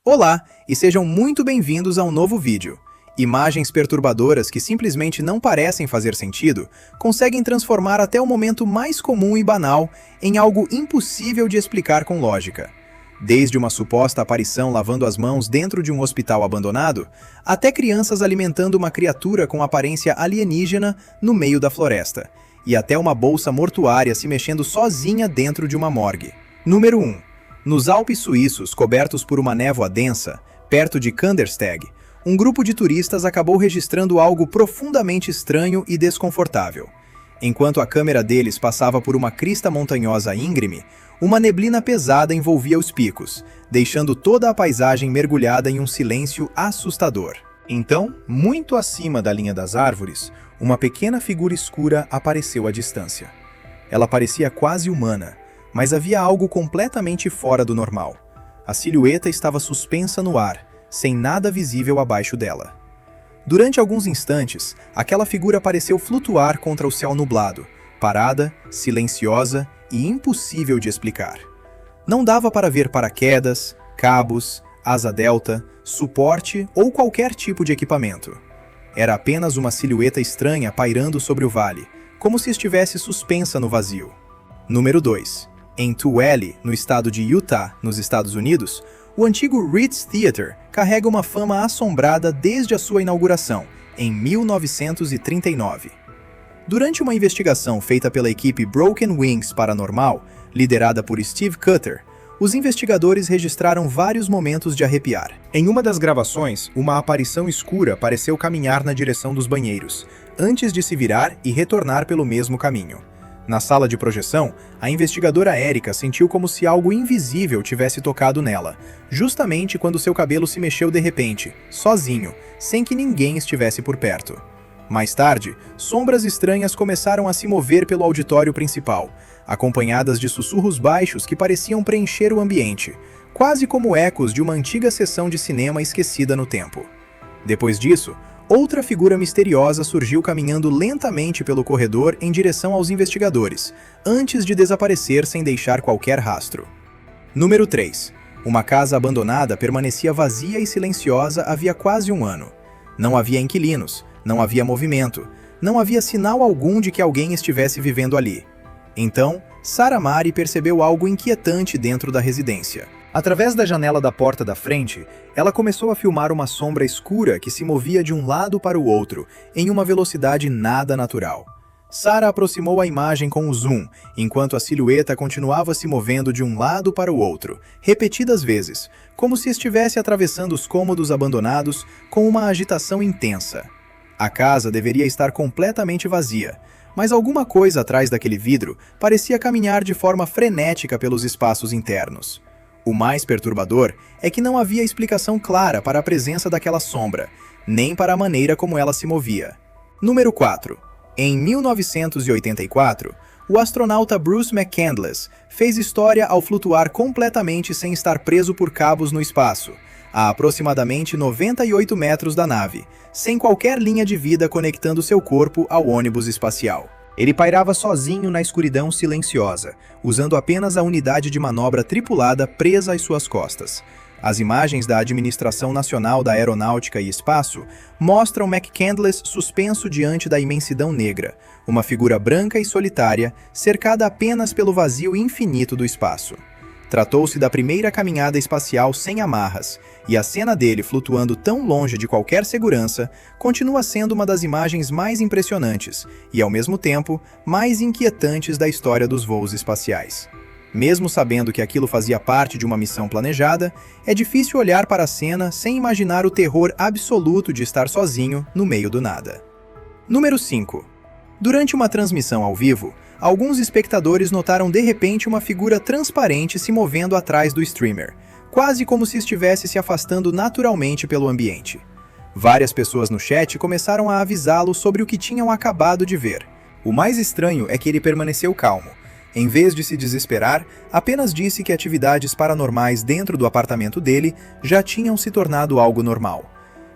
Olá, e sejam muito bem-vindos a um novo vídeo. Imagens perturbadoras que simplesmente não parecem fazer sentido conseguem transformar até o momento mais comum e banal em algo impossível de explicar com lógica. Desde uma suposta aparição lavando as mãos dentro de um hospital abandonado, até crianças alimentando uma criatura com aparência alienígena no meio da floresta, e até uma bolsa mortuária se mexendo sozinha dentro de uma morgue. Número 1. Nos Alpes suíços, cobertos por uma névoa densa, perto de Kandersteg, um grupo de turistas acabou registrando algo profundamente estranho e desconfortável. Enquanto a câmera deles passava por uma crista montanhosa íngreme, uma neblina pesada envolvia os picos, deixando toda a paisagem mergulhada em um silêncio assustador. Então, muito acima da linha das árvores, uma pequena figura escura apareceu à distância. Ela parecia quase humana, mas havia algo completamente fora do normal. A silhueta estava suspensa no ar, sem nada visível abaixo dela. Durante alguns instantes, aquela figura pareceu flutuar contra o céu nublado, parada, silenciosa e impossível de explicar. Não dava para ver paraquedas, cabos, asa delta, suporte ou qualquer tipo de equipamento. Era apenas uma silhueta estranha pairando sobre o vale, como se estivesse suspensa no vazio. Número 2. Em Tooele, no estado de Utah, nos Estados Unidos, o antigo Ritz Theater carrega uma fama assombrada desde a sua inauguração, em 1939. Durante uma investigação feita pela equipe Broken Wings Paranormal, liderada por Steve Cutter, os investigadores registraram vários momentos de arrepiar. Em uma das gravações, uma aparição escura pareceu caminhar na direção dos banheiros, antes de se virar e retornar pelo mesmo caminho. Na sala de projeção, a investigadora Erika sentiu como se algo invisível tivesse tocado nela, justamente quando seu cabelo se mexeu de repente, sozinho, sem que ninguém estivesse por perto. Mais tarde, sombras estranhas começaram a se mover pelo auditório principal, acompanhadas de sussurros baixos que pareciam preencher o ambiente, quase como ecos de uma antiga sessão de cinema esquecida no tempo. Depois disso, outra figura misteriosa surgiu caminhando lentamente pelo corredor em direção aos investigadores, antes de desaparecer sem deixar qualquer rastro. Número 3. Uma casa abandonada permanecia vazia e silenciosa havia quase um ano. Não havia inquilinos, não havia movimento, não havia sinal algum de que alguém estivesse vivendo ali. Então, Sarah Mari percebeu algo inquietante dentro da residência. Através da janela da porta da frente, ela começou a filmar uma sombra escura que se movia de um lado para o outro, em uma velocidade nada natural. Sarah aproximou a imagem com o zoom, enquanto a silhueta continuava se movendo de um lado para o outro, repetidas vezes, como se estivesse atravessando os cômodos abandonados com uma agitação intensa. A casa deveria estar completamente vazia, mas alguma coisa atrás daquele vidro parecia caminhar de forma frenética pelos espaços internos. O mais perturbador é que não havia explicação clara para a presença daquela sombra, nem para a maneira como ela se movia. Número 4. Em 1984, o astronauta Bruce McCandless fez história ao flutuar completamente sem estar preso por cabos no espaço, a aproximadamente 98 metros da nave, sem qualquer linha de vida conectando seu corpo ao ônibus espacial. Ele pairava sozinho na escuridão silenciosa, usando apenas a unidade de manobra tripulada presa às suas costas. As imagens da Administração Nacional da Aeronáutica e Espaço mostram McCandless suspenso diante da imensidão negra, uma figura branca e solitária, cercada apenas pelo vazio infinito do espaço. Tratou-se da primeira caminhada espacial sem amarras, e a cena dele flutuando tão longe de qualquer segurança continua sendo uma das imagens mais impressionantes e, ao mesmo tempo, mais inquietantes da história dos voos espaciais. Mesmo sabendo que aquilo fazia parte de uma missão planejada, é difícil olhar para a cena sem imaginar o terror absoluto de estar sozinho no meio do nada. Número 5. Durante uma transmissão ao vivo, alguns espectadores notaram de repente uma figura transparente se movendo atrás do streamer, quase como se estivesse se afastando naturalmente pelo ambiente. Várias pessoas no chat começaram a avisá-lo sobre o que tinham acabado de ver. O mais estranho é que ele permaneceu calmo. Em vez de se desesperar, apenas disse que atividades paranormais dentro do apartamento dele já tinham se tornado algo normal.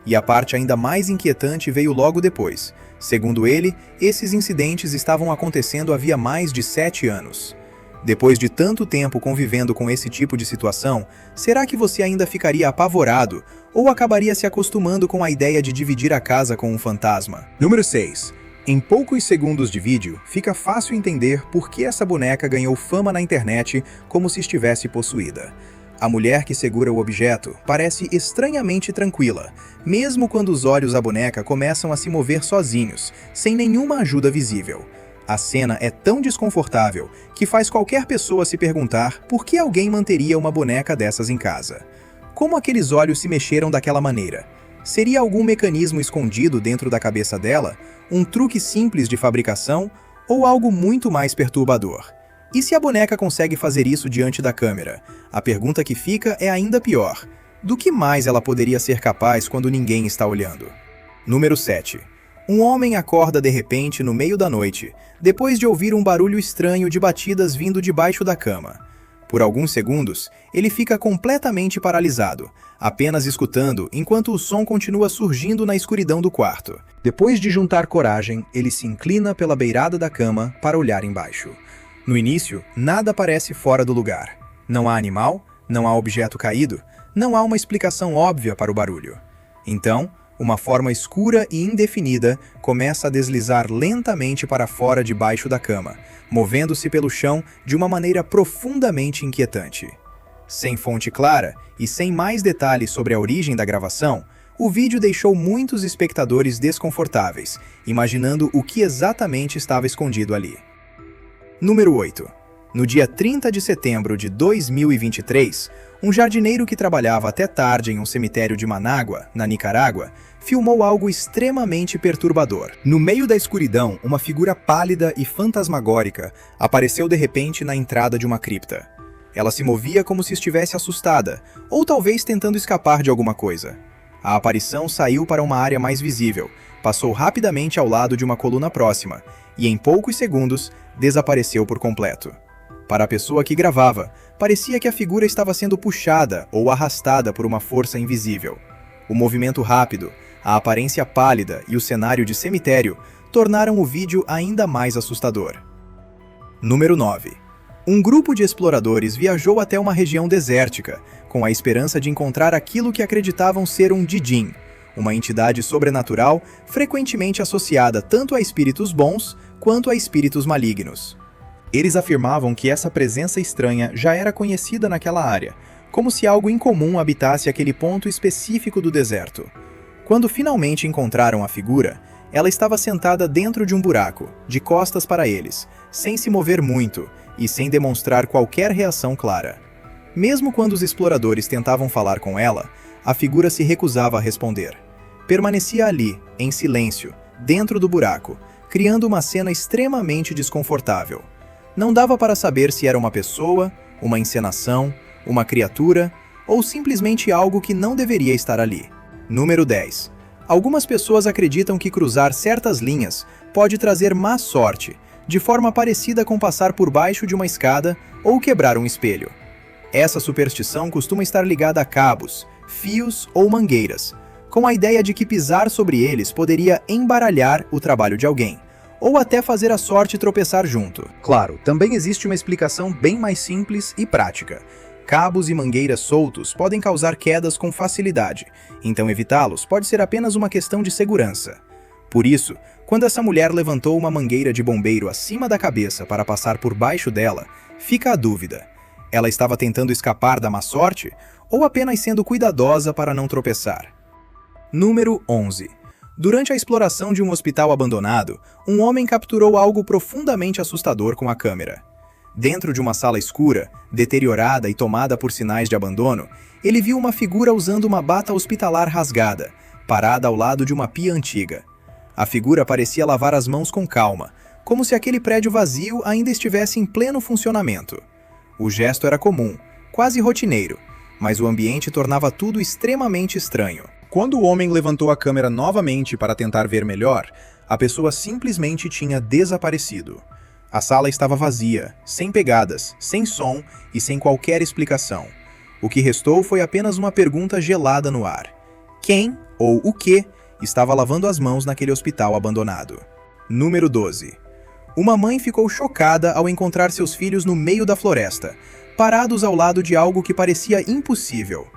E a parte ainda mais inquietante veio logo depois. Segundo ele, esses incidentes estavam acontecendo havia mais de 7 anos. Depois de tanto tempo convivendo com esse tipo de situação, será que você ainda ficaria apavorado ou acabaria se acostumando com a ideia de dividir a casa com um fantasma? Número 6. Em poucos segundos de vídeo, fica fácil entender por que essa boneca ganhou fama na internet como se estivesse possuída. A mulher que segura o objeto parece estranhamente tranquila, mesmo quando os olhos da boneca começam a se mover sozinhos, sem nenhuma ajuda visível. A cena é tão desconfortável que faz qualquer pessoa se perguntar por que alguém manteria uma boneca dessas em casa. Como aqueles olhos se mexeram daquela maneira? Seria algum mecanismo escondido dentro da cabeça dela? Um truque simples de fabricação? Ou algo muito mais perturbador? E se a boneca consegue fazer isso diante da câmera? A pergunta que fica é ainda pior. Do que mais ela poderia ser capaz quando ninguém está olhando? Número 7. Um homem acorda de repente no meio da noite, depois de ouvir um barulho estranho de batidas vindo debaixo da cama. Por alguns segundos, ele fica completamente paralisado, apenas escutando enquanto o som continua surgindo na escuridão do quarto. Depois de juntar coragem, ele se inclina pela beirada da cama para olhar embaixo. No início, nada parece fora do lugar. Não há animal, não há objeto caído, não há uma explicação óbvia para o barulho. Então, uma forma escura e indefinida começa a deslizar lentamente para fora debaixo da cama, movendo-se pelo chão de uma maneira profundamente inquietante. Sem fonte clara e sem mais detalhes sobre a origem da gravação, o vídeo deixou muitos espectadores desconfortáveis, imaginando o que exatamente estava escondido ali. Número 8. No dia 30 de setembro de 2023, um jardineiro que trabalhava até tarde em um cemitério de Manágua, na Nicarágua, filmou algo extremamente perturbador. No meio da escuridão, uma figura pálida e fantasmagórica apareceu de repente na entrada de uma cripta. Ela se movia como se estivesse assustada, ou talvez tentando escapar de alguma coisa. A aparição saiu para uma área mais visível, passou rapidamente ao lado de uma coluna próxima, e em poucos segundos, desapareceu por completo. Para a pessoa que gravava, parecia que a figura estava sendo puxada ou arrastada por uma força invisível. O movimento rápido, a aparência pálida e o cenário de cemitério tornaram o vídeo ainda mais assustador. Número 9. Um grupo de exploradores viajou até uma região desértica, com a esperança de encontrar aquilo que acreditavam ser um Djinn, uma entidade sobrenatural frequentemente associada tanto a espíritos bons quanto a espíritos malignos. Eles afirmavam que essa presença estranha já era conhecida naquela área, como se algo incomum habitasse aquele ponto específico do deserto. Quando finalmente encontraram a figura, ela estava sentada dentro de um buraco, de costas para eles, sem se mover muito e sem demonstrar qualquer reação clara. Mesmo quando os exploradores tentavam falar com ela, a figura se recusava a responder. Permanecia ali, em silêncio, dentro do buraco, criando uma cena extremamente desconfortável. Não dava para saber se era uma pessoa, uma encenação, uma criatura ou simplesmente algo que não deveria estar ali. Número 10. Algumas pessoas acreditam que cruzar certas linhas pode trazer má sorte, de forma parecida com passar por baixo de uma escada ou quebrar um espelho. Essa superstição costuma estar ligada a cabos, fios ou mangueiras, com a ideia de que pisar sobre eles poderia embaralhar o trabalho de alguém, ou até fazer a sorte tropeçar junto. Claro, também existe uma explicação bem mais simples e prática. Cabos e mangueiras soltos podem causar quedas com facilidade, então evitá-los pode ser apenas uma questão de segurança. Por isso, quando essa mulher levantou uma mangueira de bombeiro acima da cabeça para passar por baixo dela, fica a dúvida. Ela estava tentando escapar da má sorte ou apenas sendo cuidadosa para não tropeçar? Número 11. Durante a exploração de um hospital abandonado, um homem capturou algo profundamente assustador com a câmera. Dentro de uma sala escura, deteriorada e tomada por sinais de abandono, ele viu uma figura usando uma bata hospitalar rasgada, parada ao lado de uma pia antiga. A figura parecia lavar as mãos com calma, como se aquele prédio vazio ainda estivesse em pleno funcionamento. O gesto era comum, quase rotineiro, mas o ambiente tornava tudo extremamente estranho. Quando o homem levantou a câmera novamente para tentar ver melhor, a pessoa simplesmente tinha desaparecido. A sala estava vazia, sem pegadas, sem som e sem qualquer explicação. O que restou foi apenas uma pergunta gelada no ar. Quem, ou o que, estava lavando as mãos naquele hospital abandonado? Número 12. Uma mãe ficou chocada ao encontrar seus filhos no meio da floresta, parados ao lado de algo que parecia impossível.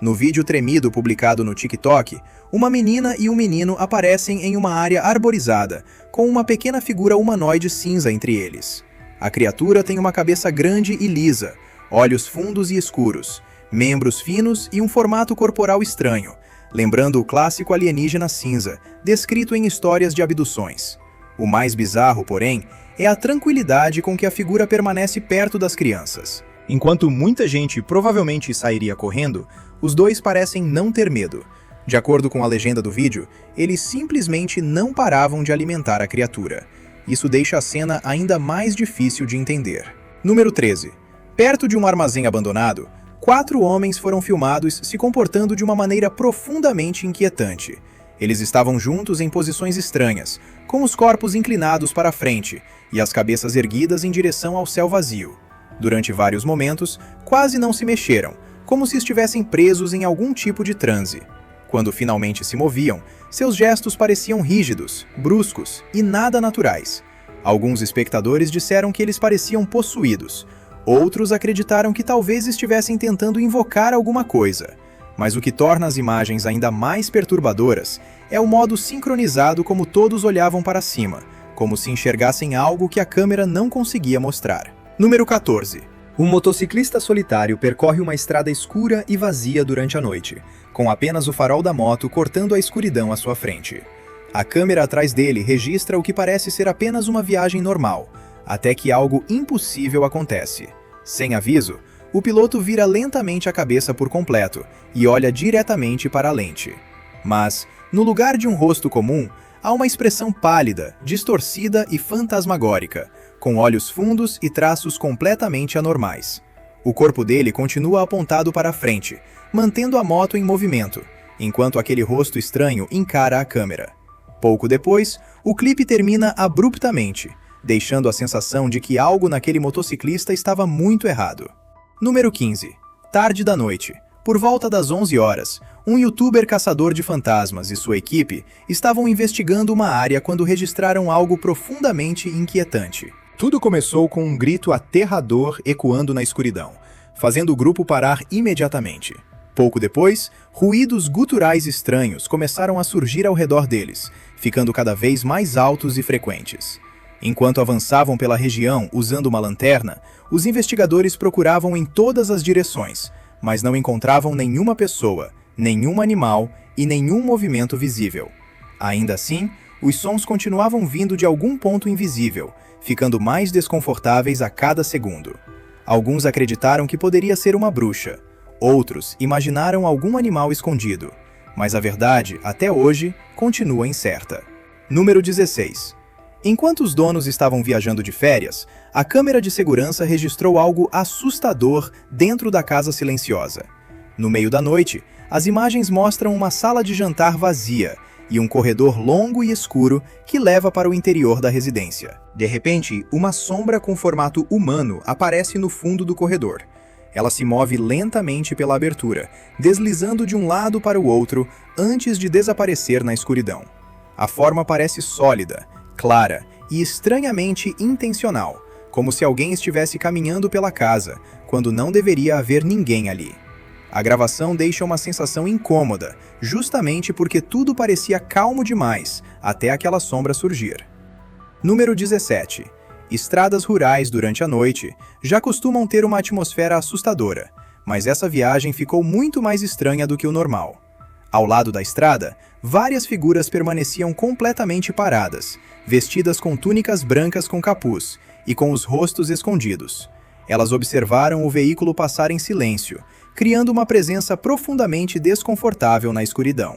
No vídeo tremido publicado no TikTok, uma menina e um menino aparecem em uma área arborizada, com uma pequena figura humanoide cinza entre eles. A criatura tem uma cabeça grande e lisa, olhos fundos e escuros, membros finos e um formato corporal estranho, lembrando o clássico alienígena cinza, descrito em histórias de abduções. O mais bizarro, porém, é a tranquilidade com que a figura permanece perto das crianças. Enquanto muita gente provavelmente sairia correndo, os dois parecem não ter medo. De acordo com a legenda do vídeo, eles simplesmente não paravam de alimentar a criatura. Isso deixa a cena ainda mais difícil de entender. Número 13. Perto de um armazém abandonado, 4 homens foram filmados se comportando de uma maneira profundamente inquietante. Eles estavam juntos em posições estranhas, com os corpos inclinados para a frente e as cabeças erguidas em direção ao céu vazio. Durante vários momentos, quase não se mexeram, como se estivessem presos em algum tipo de transe. Quando finalmente se moviam, seus gestos pareciam rígidos, bruscos e nada naturais. Alguns espectadores disseram que eles pareciam possuídos. Outros acreditaram que talvez estivessem tentando invocar alguma coisa. Mas o que torna as imagens ainda mais perturbadoras é o modo sincronizado como todos olhavam para cima, como se enxergassem algo que a câmera não conseguia mostrar. Número 14. Um motociclista solitário percorre uma estrada escura e vazia durante a noite, com apenas o farol da moto cortando a escuridão à sua frente. A câmera atrás dele registra o que parece ser apenas uma viagem normal, até que algo impossível acontece. Sem aviso, o piloto vira lentamente a cabeça por completo e olha diretamente para a lente. Mas, no lugar de um rosto comum, há uma expressão pálida, distorcida e fantasmagórica, com olhos fundos e traços completamente anormais. O corpo dele continua apontado para a frente, mantendo a moto em movimento, enquanto aquele rosto estranho encara a câmera. Pouco depois, o clipe termina abruptamente, deixando a sensação de que algo naquele motociclista estava muito errado. Número 15. Tarde da noite. Por volta das 11 horas, um youtuber caçador de fantasmas e sua equipe estavam investigando uma área quando registraram algo profundamente inquietante. Tudo começou com um grito aterrador ecoando na escuridão, fazendo o grupo parar imediatamente. Pouco depois, ruídos guturais estranhos começaram a surgir ao redor deles, ficando cada vez mais altos e frequentes. Enquanto avançavam pela região usando uma lanterna, os investigadores procuravam em todas as direções, mas não encontravam nenhuma pessoa, nenhum animal e nenhum movimento visível. Ainda assim, os sons continuavam vindo de algum ponto invisível, ficando mais desconfortáveis a cada segundo. Alguns acreditaram que poderia ser uma bruxa, outros imaginaram algum animal escondido, mas a verdade, até hoje, continua incerta. Número 16. Enquanto os donos estavam viajando de férias, a câmera de segurança registrou algo assustador dentro da casa silenciosa. No meio da noite, as imagens mostram uma sala de jantar vazia e um corredor longo e escuro que leva para o interior da residência. De repente, uma sombra com formato humano aparece no fundo do corredor. Ela se move lentamente pela abertura, deslizando de um lado para o outro antes de desaparecer na escuridão. A forma parece sólida, clara e estranhamente intencional, como se alguém estivesse caminhando pela casa, quando não deveria haver ninguém ali. A gravação deixa uma sensação incômoda, justamente porque tudo parecia calmo demais, até aquela sombra surgir. Número 17. Estradas rurais durante a noite já costumam ter uma atmosfera assustadora, mas essa viagem ficou muito mais estranha do que o normal. Ao lado da estrada, várias figuras permaneciam completamente paradas, vestidas com túnicas brancas com capuz e com os rostos escondidos. Elas observaram o veículo passar em silêncio, criando uma presença profundamente desconfortável na escuridão.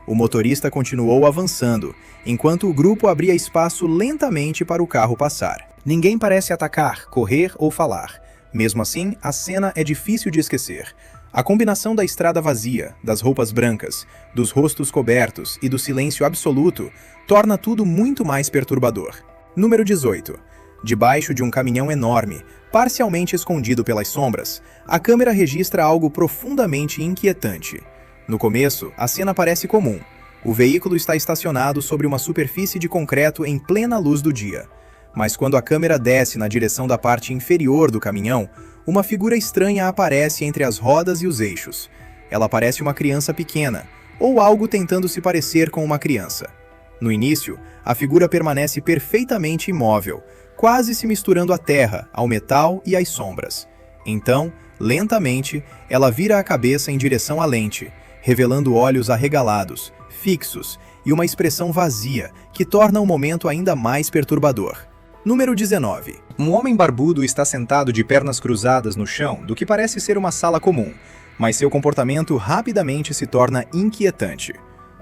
O motorista continuou avançando, enquanto o grupo abria espaço lentamente para o carro passar. Ninguém parece atacar, correr ou falar. Mesmo assim, a cena é difícil de esquecer. A combinação da estrada vazia, das roupas brancas, dos rostos cobertos e do silêncio absoluto torna tudo muito mais perturbador. Número 18. Debaixo de um caminhão enorme, parcialmente escondido pelas sombras, a câmera registra algo profundamente inquietante. No começo, a cena parece comum. O veículo está estacionado sobre uma superfície de concreto em plena luz do dia. Mas quando a câmera desce na direção da parte inferior do caminhão, uma figura estranha aparece entre as rodas e os eixos. Ela parece uma criança pequena, ou algo tentando se parecer com uma criança. No início, a figura permanece perfeitamente imóvel, quase se misturando à terra, ao metal e às sombras. Então, lentamente, ela vira a cabeça em direção à lente, revelando olhos arregalados, fixos e uma expressão vazia que torna o momento ainda mais perturbador. Número 19. Um homem barbudo está sentado de pernas cruzadas no chão do que parece ser uma sala comum, mas seu comportamento rapidamente se torna inquietante.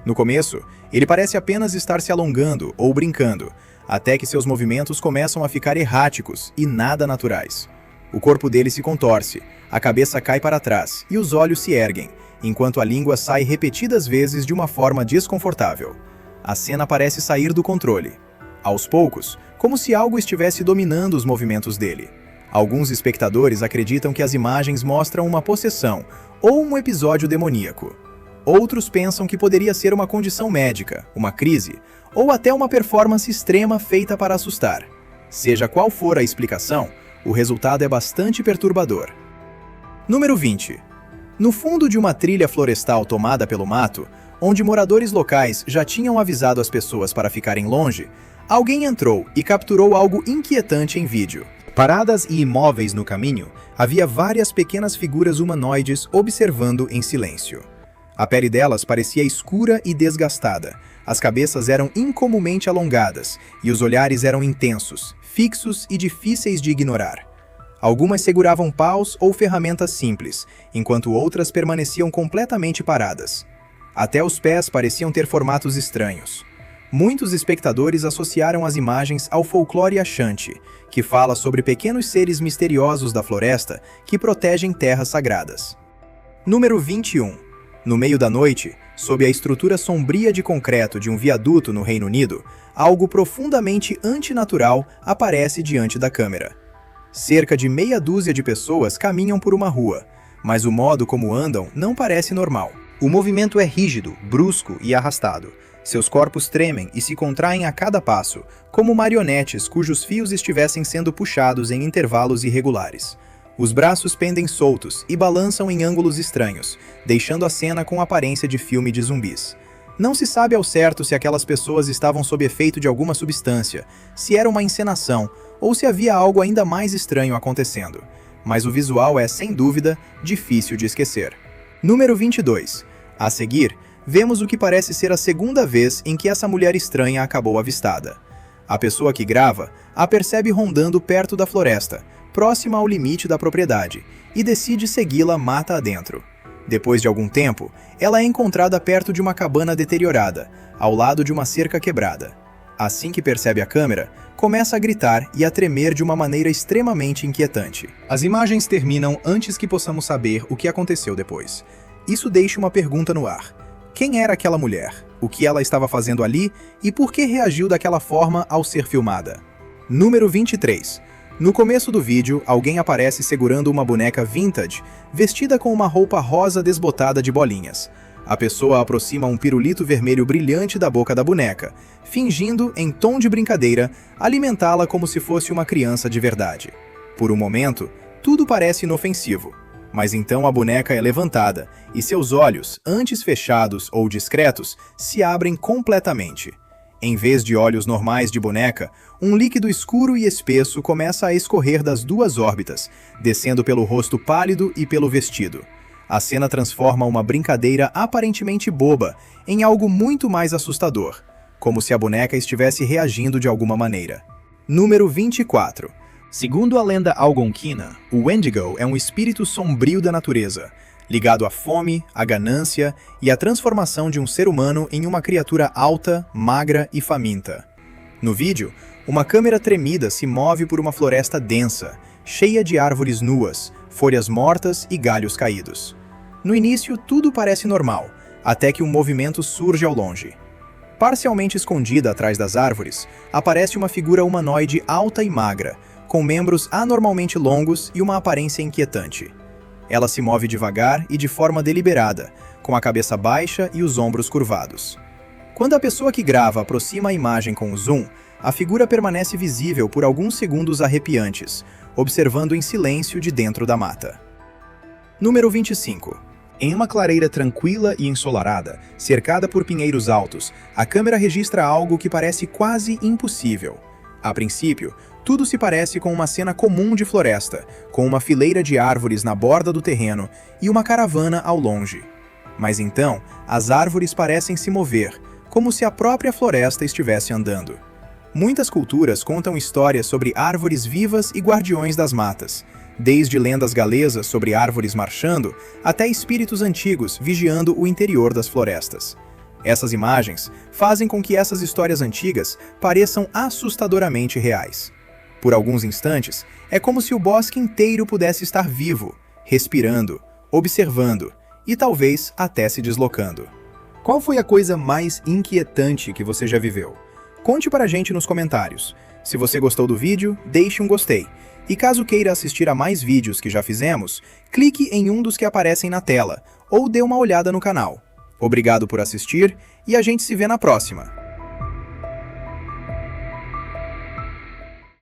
No começo, ele parece apenas estar se alongando ou brincando, até que seus movimentos começam a ficar erráticos e nada naturais. O corpo dele se contorce, a cabeça cai para trás e os olhos se erguem, enquanto a língua sai repetidas vezes de uma forma desconfortável. A cena parece sair do controle. Aos poucos, como se algo estivesse dominando os movimentos dele. Alguns espectadores acreditam que as imagens mostram uma possessão ou um episódio demoníaco. Outros pensam que poderia ser uma condição médica, uma crise, ou até uma performance extrema feita para assustar. Seja qual for a explicação, o resultado é bastante perturbador. Número 20. No fundo de uma trilha florestal tomada pelo mato, onde moradores locais já tinham avisado as pessoas para ficarem longe, alguém entrou e capturou algo inquietante em vídeo. Paradas e imóveis no caminho, havia várias pequenas figuras humanoides observando em silêncio. A pele delas parecia escura e desgastada, as cabeças eram incomumente alongadas e os olhares eram intensos, fixos e difíceis de ignorar. Algumas seguravam paus ou ferramentas simples, enquanto outras permaneciam completamente paradas. Até os pés pareciam ter formatos estranhos. Muitos espectadores associaram as imagens ao folclore Ashanti, que fala sobre pequenos seres misteriosos da floresta que protegem terras sagradas. Número 21. No meio da noite, sob a estrutura sombria de concreto de um viaduto no Reino Unido, algo profundamente antinatural aparece diante da câmera. Cerca de meia dúzia de pessoas caminham por uma rua, mas o modo como andam não parece normal. O movimento é rígido, brusco e arrastado. Seus corpos tremem e se contraem a cada passo, como marionetes cujos fios estivessem sendo puxados em intervalos irregulares. Os braços pendem soltos e balançam em ângulos estranhos, deixando a cena com aparência de filme de zumbis. Não se sabe ao certo se aquelas pessoas estavam sob efeito de alguma substância, se era uma encenação ou se havia algo ainda mais estranho acontecendo. Mas o visual é, sem dúvida, difícil de esquecer. Número 22. A seguir, vemos o que parece ser a segunda vez em que essa mulher estranha acabou avistada. A pessoa que grava a percebe rondando perto da floresta, próxima ao limite da propriedade, e decide segui-la mata adentro. Depois de algum tempo, ela é encontrada perto de uma cabana deteriorada, ao lado de uma cerca quebrada. Assim que percebe a câmera, começa a gritar e a tremer de uma maneira extremamente inquietante. As imagens terminam antes que possamos saber o que aconteceu depois. Isso deixa uma pergunta no ar. Quem era aquela mulher? O que ela estava fazendo ali? E por que reagiu daquela forma ao ser filmada? Número 23. No começo do vídeo, alguém aparece segurando uma boneca vintage, vestida com uma roupa rosa desbotada de bolinhas. A pessoa aproxima um pirulito vermelho brilhante da boca da boneca, fingindo, em tom de brincadeira, alimentá-la como se fosse uma criança de verdade. Por um momento, tudo parece inofensivo. Mas então a boneca é levantada, e seus olhos, antes fechados ou discretos, se abrem completamente. Em vez de olhos normais de boneca, um líquido escuro e espesso começa a escorrer das duas órbitas, descendo pelo rosto pálido e pelo vestido. A cena transforma uma brincadeira aparentemente boba em algo muito mais assustador, como se a boneca estivesse reagindo de alguma maneira. Número 24. Segundo a lenda algonquina, o Wendigo é um espírito sombrio da natureza, ligado à fome, à ganância e à transformação de um ser humano em uma criatura alta, magra e faminta. No vídeo, uma câmera tremida se move por uma floresta densa, cheia de árvores nuas, folhas mortas e galhos caídos. No início, tudo parece normal, até que um movimento surge ao longe. Parcialmente escondida atrás das árvores, aparece uma figura humanoide alta e magra, com membros anormalmente longos e uma aparência inquietante. Ela se move devagar e de forma deliberada, com a cabeça baixa e os ombros curvados. Quando a pessoa que grava aproxima a imagem com o zoom, A figura permanece visível por alguns segundos arrepiantes, observando em silêncio de dentro da mata. Número 25. Em uma clareira tranquila e ensolarada, cercada por pinheiros altos, a câmera registra algo que parece quase impossível. A princípio, tudo se parece com uma cena comum de floresta, com uma fileira de árvores na borda do terreno e uma caravana ao longe. Mas então, as árvores parecem se mover, como se a própria floresta estivesse andando. Muitas culturas contam histórias sobre árvores vivas e guardiões das matas, desde lendas galesas sobre árvores marchando até espíritos antigos vigiando o interior das florestas. Essas imagens fazem com que essas histórias antigas pareçam assustadoramente reais. Por alguns instantes, é como se o bosque inteiro pudesse estar vivo, respirando, observando e talvez até se deslocando. Qual foi a coisa mais inquietante que você já viveu? Conte para a gente nos comentários. Se você gostou do vídeo, deixe um gostei. E caso queira assistir a mais vídeos que já fizemos, clique em um dos que aparecem na tela ou dê uma olhada no canal. Obrigado por assistir e a gente se vê na próxima.